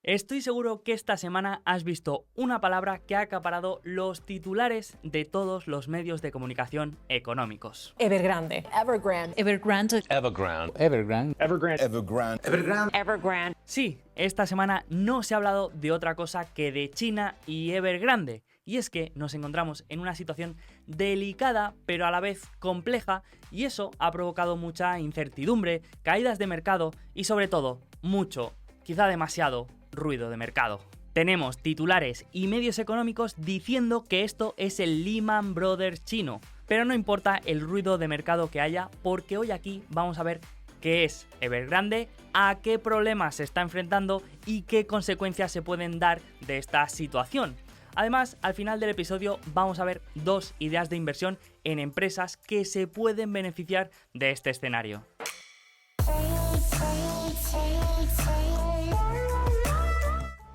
Estoy seguro que esta semana has visto una palabra que ha acaparado los titulares de todos los medios de comunicación económicos. Evergrande. Evergrande. Evergrande. Evergrande. Evergrande. Evergrande. Evergrande. Evergrande. Evergrande. Sí, esta semana no se ha hablado de otra cosa que de China y Evergrande. Y es que nos encontramos en una situación delicada, pero a la vez compleja, y eso ha provocado mucha incertidumbre, caídas de mercado y sobre todo, mucho, quizá demasiado, ruido de mercado. Tenemos titulares y medios económicos diciendo que esto es el Lehman Brothers chino, pero no importa el ruido de mercado que haya, porque hoy aquí vamos a ver qué es Evergrande, a qué problemas se está enfrentando y qué consecuencias se pueden dar de esta situación. Además, al final del episodio vamos a ver dos ideas de inversión en empresas que se pueden beneficiar de este escenario.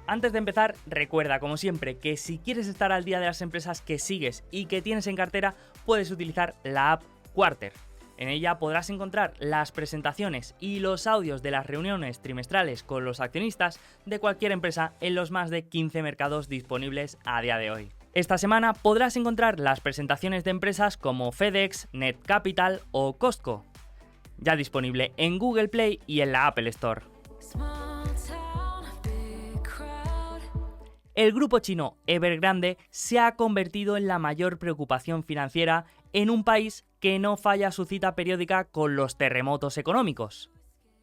Antes de empezar, recuerda, como siempre, que si quieres estar al día de las empresas que sigues y que tienes en cartera, puedes utilizar la app Quarter. En ella podrás encontrar las presentaciones y los audios de las reuniones trimestrales con los accionistas de cualquier empresa en los más de 15 mercados disponibles a día de hoy. Esta semana podrás encontrar las presentaciones de empresas como FedEx, Netcapital o Costco, ya disponible en Google Play y en la Apple Store. El grupo chino Evergrande se ha convertido en la mayor preocupación financiera en un país que no falla su cita periódica con los terremotos económicos.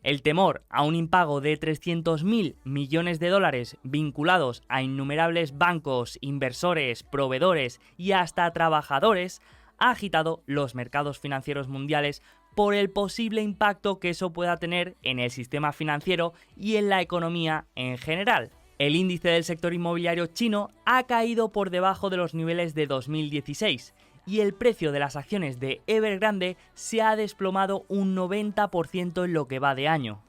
El temor a un impago de 300.000 millones de dólares vinculados a innumerables bancos, inversores, proveedores y hasta trabajadores ha agitado los mercados financieros mundiales por el posible impacto que eso pueda tener en el sistema financiero y en la economía en general. El índice del sector inmobiliario chino ha caído por debajo de los niveles de 2016 y el precio de las acciones de Evergrande se ha desplomado un 90% en lo que va de año.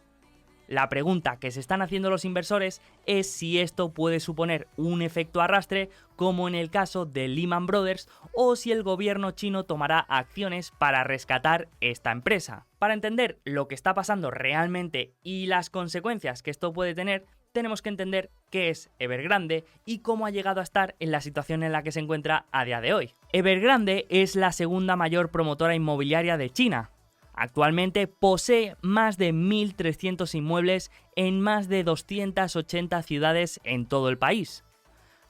La pregunta que se están haciendo los inversores es si esto puede suponer un efecto arrastre como en el caso de Lehman Brothers o si el gobierno chino tomará acciones para rescatar esta empresa. Para entender lo que está pasando realmente y las consecuencias que esto puede tener, tenemos que entender qué es Evergrande y cómo ha llegado a estar en la situación en la que se encuentra a día de hoy. Evergrande es la segunda mayor promotora inmobiliaria de China. Actualmente posee más de 1.300 inmuebles en más de 280 ciudades en todo el país.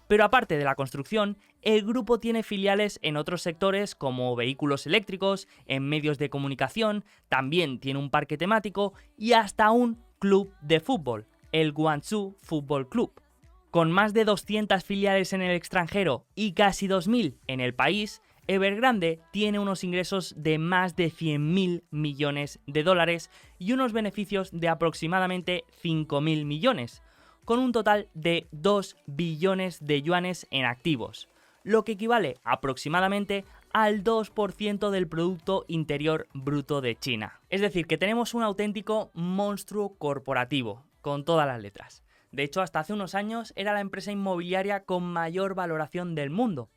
Pero aparte de la construcción, el grupo tiene filiales en otros sectores como vehículos eléctricos, en medios de comunicación, también tiene un parque temático y hasta un club de fútbol, el Guangzhou Football Club. Con más de 200 filiales en el extranjero y casi 2.000 en el país, Evergrande tiene unos ingresos de más de 100.000 millones de dólares y unos beneficios de aproximadamente 5.000 millones, con un total de 2 billones de yuanes en activos, lo que equivale aproximadamente al 2% del Producto Interior Bruto de China. Es decir, que tenemos un auténtico monstruo corporativo, con todas las letras. De hecho, hasta hace unos años era la empresa inmobiliaria con mayor valoración del mundo.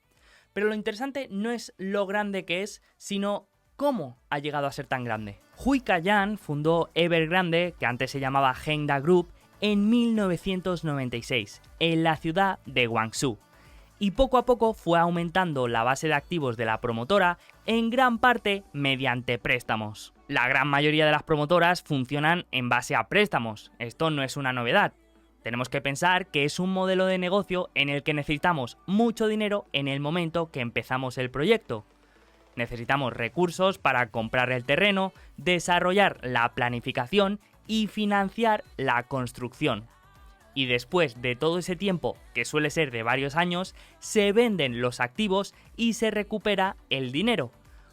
Pero lo interesante no es lo grande que es, sino cómo ha llegado a ser tan grande. Hui Ka-Yan fundó Evergrande, que antes se llamaba Hengda Group, en 1996, en la ciudad de Guangzhou. Y poco a poco fue aumentando la base de activos de la promotora, en gran parte mediante préstamos. La gran mayoría de las promotoras funcionan en base a préstamos, esto no es una novedad. Tenemos que pensar que es un modelo de negocio en el que necesitamos mucho dinero en el momento que empezamos el proyecto. Necesitamos recursos para comprar el terreno, desarrollar la planificación y financiar la construcción. Y después de todo ese tiempo, que suele ser de varios años, se venden los activos y se recupera el dinero.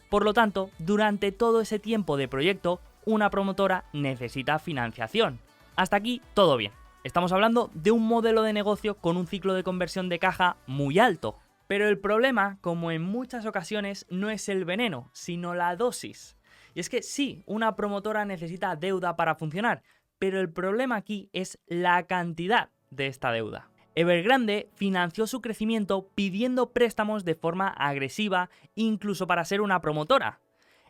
Por lo tanto, durante todo ese tiempo de proyecto, una promotora necesita financiación. Hasta aquí todo bien. Estamos hablando de un modelo de negocio con un ciclo de conversión de caja muy alto. Pero el problema, como en muchas ocasiones, no es el veneno, sino la dosis. Y es que sí, una promotora necesita deuda para funcionar, pero el problema aquí es la cantidad de esta deuda. Evergrande financió su crecimiento pidiendo préstamos de forma agresiva, incluso para ser una promotora.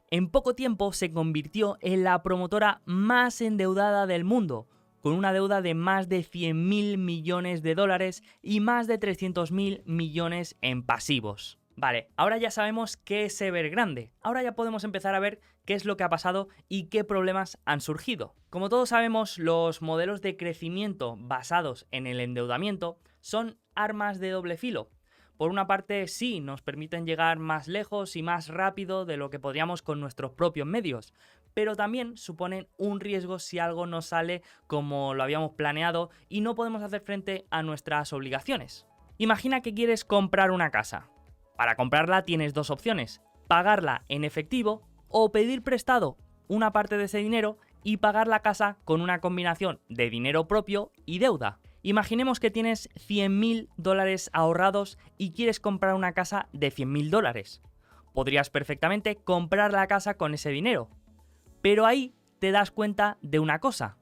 En poco tiempo se convirtió en la promotora más endeudada del mundo, con una deuda de más de 100.000 millones de dólares y más de 300.000 millones en pasivos. Vale, ahora ya sabemos qué es Evergrande. Ahora ya podemos empezar a ver qué es lo que ha pasado y qué problemas han surgido. Como todos sabemos, los modelos de crecimiento basados en el endeudamiento son armas de doble filo. Por una parte, sí, nos permiten llegar más lejos y más rápido de lo que podríamos con nuestros propios medios, pero también suponen un riesgo si algo no sale como lo habíamos planeado y no podemos hacer frente a nuestras obligaciones. Imagina que quieres comprar una casa. Para comprarla tienes dos opciones: pagarla en efectivo o pedir prestado una parte de ese dinero y pagar la casa con una combinación de dinero propio y deuda. Imaginemos que tienes 100.000 dólares ahorrados y quieres comprar una casa de 100.000 dólares. Podrías perfectamente comprar la casa con ese dinero. Pero ahí te das cuenta de una cosa.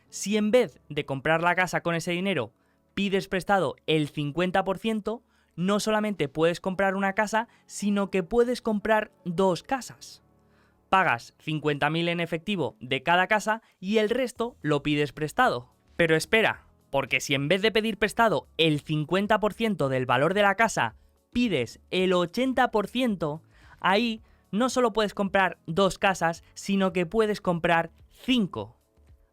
Si en vez de comprar la casa con ese dinero pides prestado el 50%, no solamente puedes comprar una casa, sino que puedes comprar dos casas. Pagas 50.000 en efectivo de cada casa y el resto lo pides prestado. Pero espera, porque si en vez de pedir prestado el 50% del valor de la casa, pides el 80%, ahí no solo puedes comprar dos casas, sino que puedes comprar 5.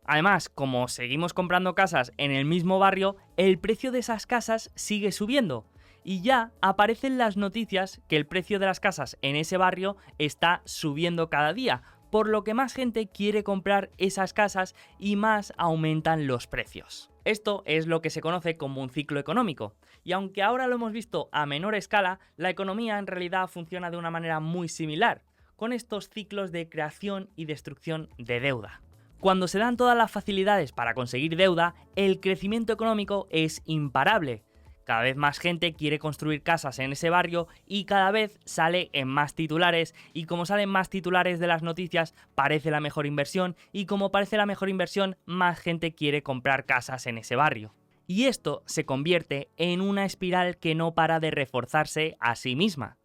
Además, como seguimos comprando casas en el mismo barrio, el precio de esas casas sigue subiendo. Y ya aparecen las noticias que el precio de las casas en ese barrio está subiendo cada día, por lo que más gente quiere comprar esas casas y más aumentan los precios. Esto es lo que se conoce como un ciclo económico, y aunque ahora lo hemos visto a menor escala, la economía en realidad funciona de una manera muy similar, con estos ciclos de creación y destrucción de deuda. Cuando se dan todas las facilidades para conseguir deuda, el crecimiento económico es imparable. Cada vez más gente quiere construir casas en ese barrio y cada vez sale en más titulares, y como salen más titulares de las noticias, parece la mejor inversión, y como parece la mejor inversión, más gente quiere comprar casas en ese barrio. Y esto se convierte en una espiral que no para de reforzarse a sí misma.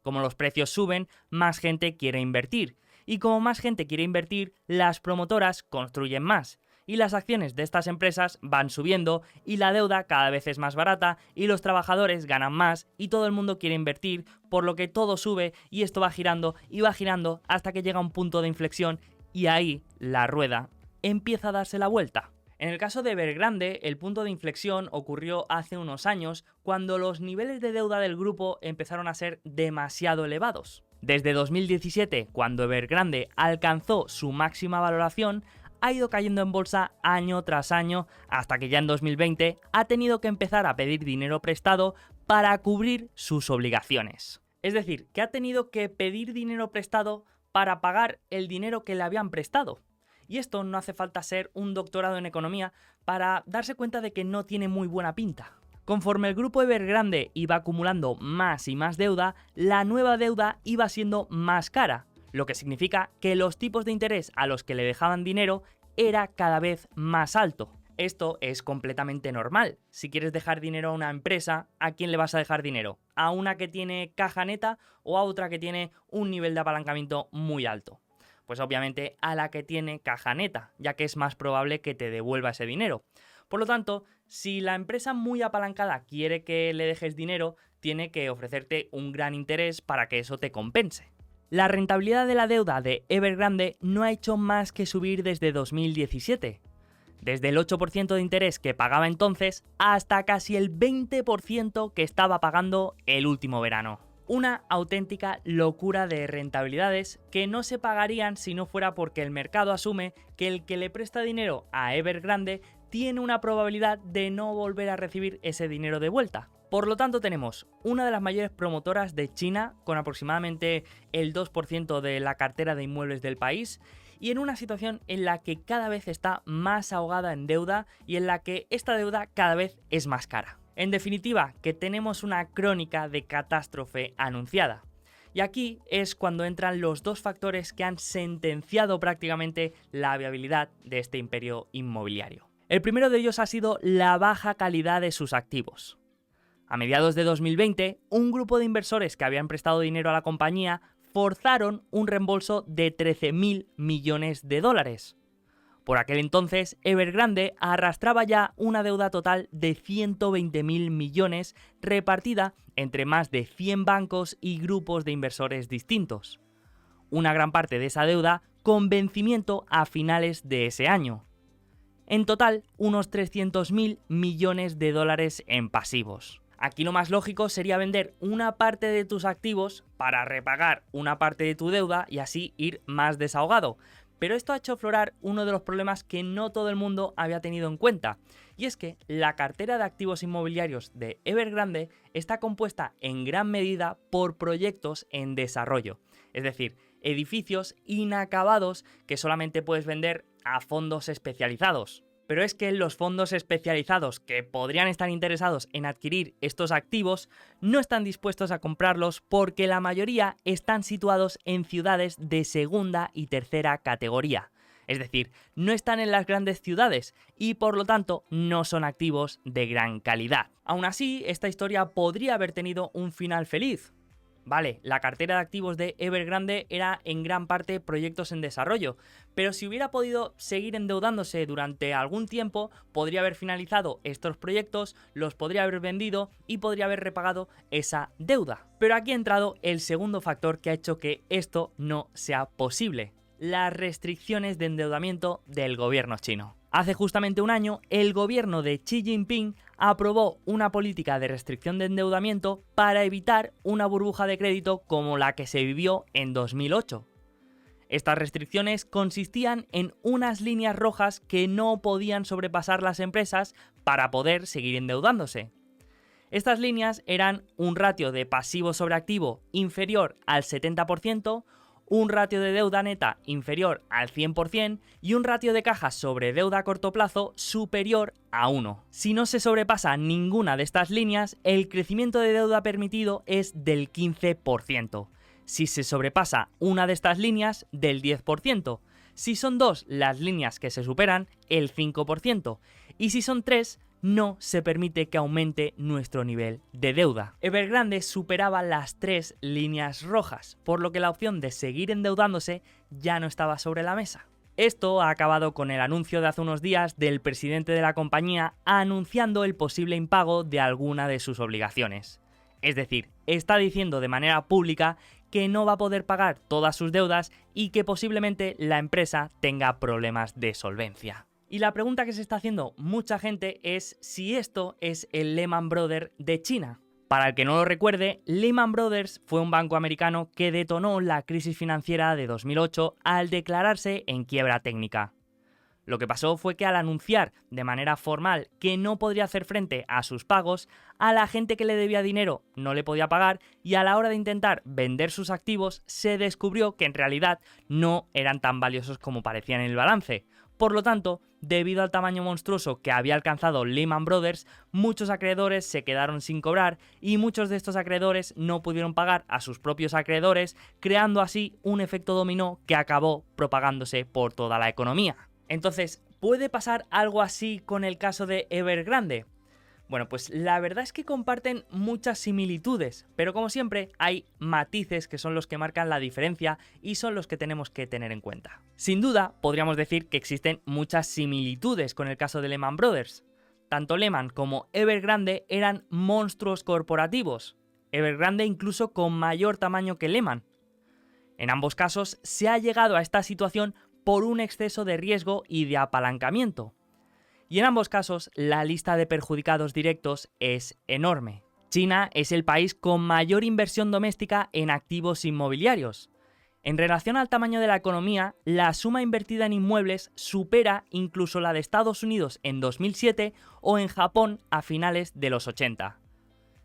Como los precios suben, más gente quiere invertir, y como más gente quiere invertir, las promotoras construyen más. Y las acciones de estas empresas van subiendo y la deuda cada vez es más barata y los trabajadores ganan más y todo el mundo quiere invertir, por lo que todo sube y esto va girando hasta que llega un punto de inflexión y ahí la rueda empieza a darse la vuelta. En el caso de Evergrande, el punto de inflexión ocurrió hace unos años cuando los niveles de deuda del grupo empezaron a ser demasiado elevados. Desde 2017, cuando Evergrande alcanzó su máxima valoración, ha ido cayendo en bolsa año tras año hasta que ya en 2020 ha tenido que empezar a pedir dinero prestado para cubrir sus obligaciones. Es decir, que ha tenido que pedir dinero prestado para pagar el dinero que le habían prestado. Y esto no hace falta ser un doctorado en economía para darse cuenta de que no tiene muy buena pinta. Conforme el grupo Evergrande iba acumulando más y más deuda, la nueva deuda iba siendo más cara, lo que significa que los tipos de interés a los que le dejaban dinero era cada vez más alto. Esto es completamente normal. Si quieres dejar dinero a una empresa, ¿a quién le vas a dejar dinero? ¿A una que tiene caja neta o a otra que tiene un nivel de apalancamiento muy alto? Pues obviamente a la que tiene caja neta, ya que es más probable que te devuelva ese dinero. Por lo tanto, si la empresa muy apalancada quiere que le dejes dinero, tiene que ofrecerte un gran interés para que eso te compense. La rentabilidad de la deuda de Evergrande no ha hecho más que subir desde 2017. Desde el 8% de interés que pagaba entonces hasta casi el 20% que estaba pagando el último verano. Una auténtica locura de rentabilidades que no se pagarían si no fuera porque el mercado asume que el que le presta dinero a Evergrande tiene una probabilidad de no volver a recibir ese dinero de vuelta. Por lo tanto, tenemos una de las mayores promotoras de China, con aproximadamente el 2% de la cartera de inmuebles del país, y en una situación en la que cada vez está más ahogada en deuda y en la que esta deuda cada vez es más cara. En definitiva, que tenemos una crónica de catástrofe anunciada. Y aquí es cuando entran los dos factores que han sentenciado prácticamente la viabilidad de este imperio inmobiliario. El primero de ellos ha sido la baja calidad de sus activos. A mediados de 2020, un grupo de inversores que habían prestado dinero a la compañía forzaron un reembolso de 13.000 millones de dólares. Por aquel entonces, Evergrande arrastraba ya una deuda total de 120.000 millones repartida entre más de 100 bancos y grupos de inversores distintos. Una gran parte de esa deuda con vencimiento a finales de ese año. En total, unos 300.000 millones de dólares en pasivos. Aquí lo más lógico sería vender una parte de tus activos para repagar una parte de tu deuda y así ir más desahogado. Pero esto ha hecho aflorar uno de los problemas que no todo el mundo había tenido en cuenta, y es que la cartera de activos inmobiliarios de Evergrande está compuesta en gran medida por proyectos en desarrollo, es decir, edificios inacabados que solamente puedes vender a fondos especializados. Pero es que los fondos especializados que podrían estar interesados en adquirir estos activos no están dispuestos a comprarlos porque la mayoría están situados en ciudades de segunda y tercera categoría. Es decir, no están en las grandes ciudades y por lo tanto no son activos de gran calidad. Aún así, esta historia podría haber tenido un final feliz. Vale, la cartera de activos de Evergrande era en gran parte proyectos en desarrollo, pero si hubiera podido seguir endeudándose durante algún tiempo, podría haber finalizado estos proyectos, los podría haber vendido y podría haber repagado esa deuda. Pero aquí ha entrado el segundo factor que ha hecho que esto no sea posible: las restricciones de endeudamiento del gobierno chino. Hace justamente un año, el gobierno de Xi Jinping aprobó una política de restricción de endeudamiento para evitar una burbuja de crédito como la que se vivió en 2008. Estas restricciones consistían en unas líneas rojas que no podían sobrepasar las empresas para poder seguir endeudándose. Estas líneas eran un ratio de pasivo sobre activo inferior al 70%, un ratio de deuda neta inferior al 100% y un ratio de caja sobre deuda a corto plazo superior a 1. Si no se sobrepasa ninguna de estas líneas, el crecimiento de deuda permitido es del 15%. Si se sobrepasa una de estas líneas, del 10%. Si son dos las líneas que se superan, el 5%. Y si son tres, no se permite que aumente nuestro nivel de deuda. Evergrande superaba las 3 líneas rojas, por lo que la opción de seguir endeudándose ya no estaba sobre la mesa. Esto ha acabado con el anuncio de hace unos días del presidente de la compañía anunciando el posible impago de alguna de sus obligaciones. Es decir, está diciendo de manera pública que no va a poder pagar todas sus deudas y que posiblemente la empresa tenga problemas de solvencia. Y la pregunta que se está haciendo mucha gente es si esto es el Lehman Brothers de China. Para el que no lo recuerde, Lehman Brothers fue un banco americano que detonó la crisis financiera de 2008 al declararse en quiebra técnica. Lo que pasó fue que al anunciar de manera formal que no podría hacer frente a sus pagos, a la gente que le debía dinero no le podía pagar y a la hora de intentar vender sus activos se descubrió que en realidad no eran tan valiosos como parecían en el balance. Por lo tanto, debido al tamaño monstruoso que había alcanzado Lehman Brothers, muchos acreedores se quedaron sin cobrar y muchos de estos acreedores no pudieron pagar a sus propios acreedores, creando así un efecto dominó que acabó propagándose por toda la economía. Entonces, ¿puede pasar algo así con el caso de Evergrande? Bueno, pues la verdad es que comparten muchas similitudes, pero como siempre hay matices que son los que marcan la diferencia y son los que tenemos que tener en cuenta. Sin duda, podríamos decir que existen muchas similitudes con el caso de Lehman Brothers. Tanto Lehman como Evergrande eran monstruos corporativos, Evergrande incluso con mayor tamaño que Lehman. En ambos casos se ha llegado a esta situación por un exceso de riesgo y de apalancamiento. Y en ambos casos, la lista de perjudicados directos es enorme. China es el país con mayor inversión doméstica en activos inmobiliarios. En relación al tamaño de la economía, la suma invertida en inmuebles supera incluso la de Estados Unidos en 2007 o en Japón a finales de los 80.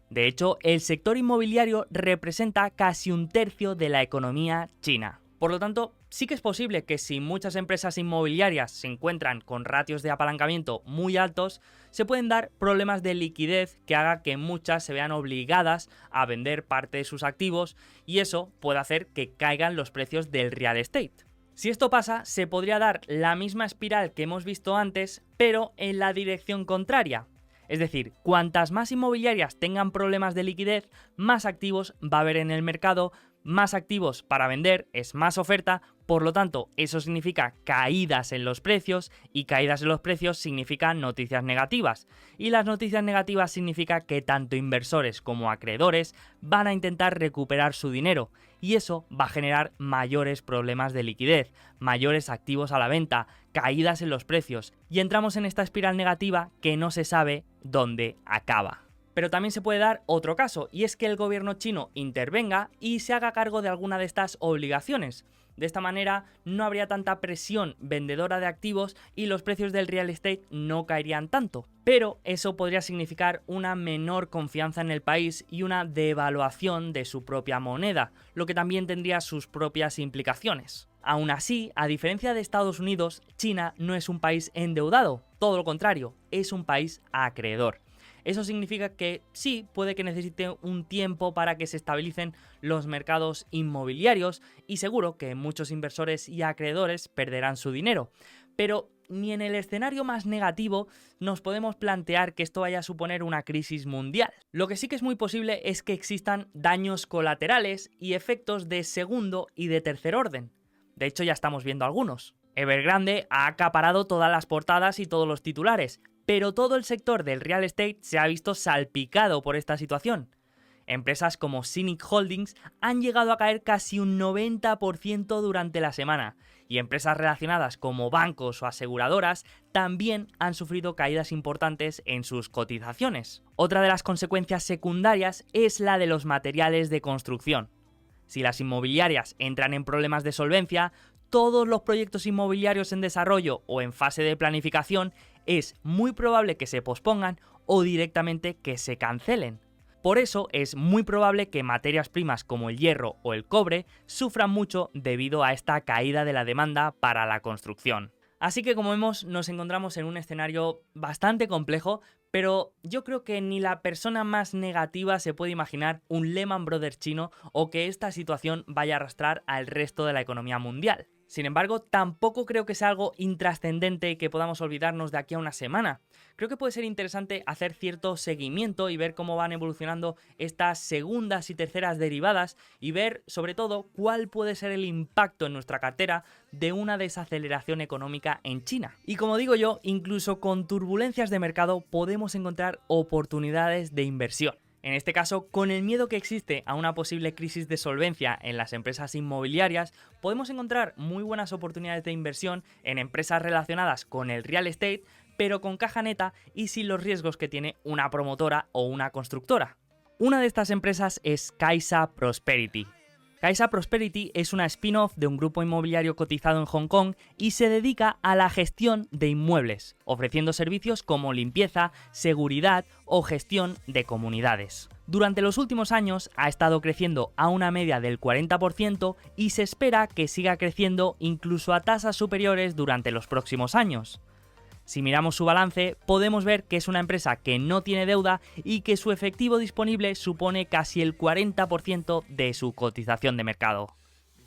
De hecho, el sector inmobiliario representa casi un tercio de la economía china. Por lo tanto, sí que es posible que si muchas empresas inmobiliarias se encuentran con ratios de apalancamiento muy altos, se pueden dar problemas de liquidez que haga que muchas se vean obligadas a vender parte de sus activos y eso puede hacer que caigan los precios del real estate. Si esto pasa, se podría dar la misma espiral que hemos visto antes, pero en la dirección contraria. Es decir, cuantas más inmobiliarias tengan problemas de liquidez, más activos va a haber en el mercado, Más activos para vender es más oferta, por lo tanto eso significa caídas en los precios y caídas en los precios significan noticias negativas. Y las noticias negativas significa que tanto inversores como acreedores van a intentar recuperar su dinero y eso va a generar mayores problemas de liquidez, mayores activos a la venta, caídas en los precios y entramos en esta espiral negativa que no se sabe dónde acaba. Pero también se puede dar otro caso, y es que el gobierno chino intervenga y se haga cargo de alguna de estas obligaciones. De esta manera no habría tanta presión vendedora de activos y los precios del real estate no caerían tanto. Pero eso podría significar una menor confianza en el país y una devaluación de su propia moneda, lo que también tendría sus propias implicaciones. Aún así, a diferencia de Estados Unidos, China no es un país endeudado, todo lo contrario, es un país acreedor. Eso significa que sí, puede que necesite un tiempo para que se estabilicen los mercados inmobiliarios y seguro que muchos inversores y acreedores perderán su dinero. Pero ni en el escenario más negativo nos podemos plantear que esto vaya a suponer una crisis mundial. Lo que sí que es muy posible es que existan daños colaterales y efectos de segundo y de tercer orden. De hecho, ya estamos viendo algunos. Evergrande ha acaparado todas las portadas y todos los titulares, pero todo el sector del real estate se ha visto salpicado por esta situación. Empresas como Cynic Holdings han llegado a caer casi un 90% durante la semana, y empresas relacionadas como bancos o aseguradoras también han sufrido caídas importantes en sus cotizaciones. Otra de las consecuencias secundarias es la de los materiales de construcción. Si las inmobiliarias entran en problemas de solvencia, todos los proyectos inmobiliarios en desarrollo o en fase de planificación es muy probable que se pospongan o directamente que se cancelen. Por eso es muy probable que materias primas como el hierro o el cobre sufran mucho debido a esta caída de la demanda para la construcción. Así que como vemos nos encontramos en un escenario bastante complejo, pero yo creo que ni la persona más negativa se puede imaginar un Lehman Brothers chino o que esta situación vaya a arrastrar al resto de la economía mundial. Sin embargo, tampoco creo que sea algo intrascendente que podamos olvidarnos de aquí a una semana. Creo que puede ser interesante hacer cierto seguimiento y ver cómo van evolucionando estas segundas y terceras derivadas y ver, sobre todo, cuál puede ser el impacto en nuestra cartera de una desaceleración económica en China. Y como digo yo, incluso con turbulencias de mercado podemos encontrar oportunidades de inversión. En este caso, con el miedo que existe a una posible crisis de solvencia en las empresas inmobiliarias, podemos encontrar muy buenas oportunidades de inversión en empresas relacionadas con el real estate, pero con caja neta y sin los riesgos que tiene una promotora o una constructora. Una de estas empresas es Kaisa Prosperity. Kaisa Prosperity es una spin-off de un grupo inmobiliario cotizado en Hong Kong y se dedica a la gestión de inmuebles, ofreciendo servicios como limpieza, seguridad o gestión de comunidades. Durante los últimos años ha estado creciendo a una media del 40% y se espera que siga creciendo incluso a tasas superiores durante los próximos años. Si miramos su balance, podemos ver que es una empresa que no tiene deuda y que su efectivo disponible supone casi el 40% de su cotización de mercado.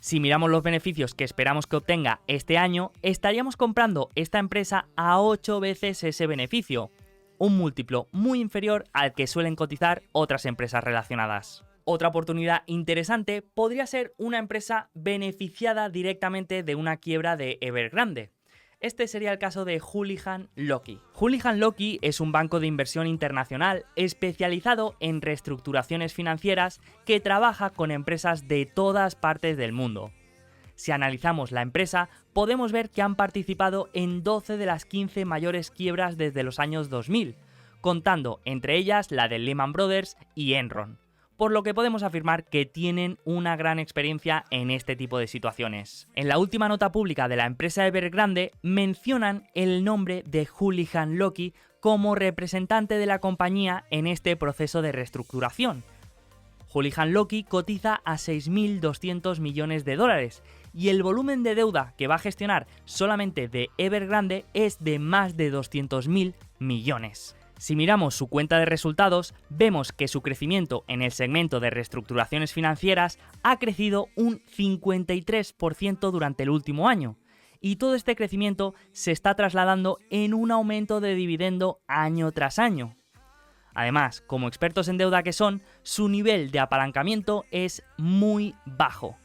Si miramos los beneficios que esperamos que obtenga este año, estaríamos comprando esta empresa a 8 veces ese beneficio, un múltiplo muy inferior al que suelen cotizar otras empresas relacionadas. Otra oportunidad interesante podría ser una empresa beneficiada directamente de una quiebra de Evergrande. Este sería el caso de Houlihan Lokey. Houlihan Lokey es un banco de inversión internacional especializado en reestructuraciones financieras que trabaja con empresas de todas partes del mundo. Si analizamos la empresa, podemos ver que han participado en 12 de las 15 mayores quiebras desde los años 2000, contando entre ellas la de Lehman Brothers y Enron, por lo que podemos afirmar que tienen una gran experiencia en este tipo de situaciones. En la última nota pública de la empresa Evergrande mencionan el nombre de Houlihan Lokey como representante de la compañía en este proceso de reestructuración. Houlihan Lokey cotiza a 6.200 millones de dólares y el volumen de deuda que va a gestionar solamente de Evergrande es de más de 200.000 millones. Si miramos su cuenta de resultados, vemos que su crecimiento en el segmento de reestructuraciones financieras ha crecido un 53% durante el último año, y todo este crecimiento se está trasladando en un aumento de dividendo año tras año. Además, como expertos en deuda que son, su nivel de apalancamiento es muy bajo.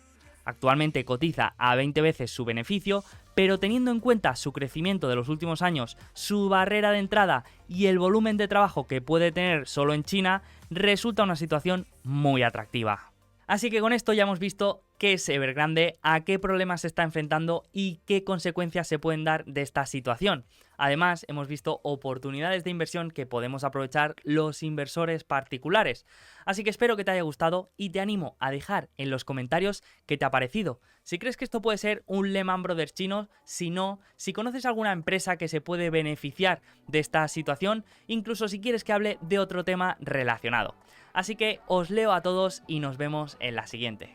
Actualmente cotiza a 20 veces su beneficio, pero teniendo en cuenta su crecimiento de los últimos años, su barrera de entrada y el volumen de trabajo que puede tener solo en China, resulta una situación muy atractiva. Así que con esto ya hemos visto qué es Evergrande, a qué problemas se está enfrentando y qué consecuencias se pueden dar de esta situación. Además, hemos visto oportunidades de inversión que podemos aprovechar los inversores particulares. Así que espero que te haya gustado y te animo a dejar en los comentarios qué te ha parecido. Si crees que esto puede ser un Lehman Brothers chino, si no, si conoces alguna empresa que se puede beneficiar de esta situación, incluso si quieres que hable de otro tema relacionado. Así que os leo a todos y nos vemos en la siguiente.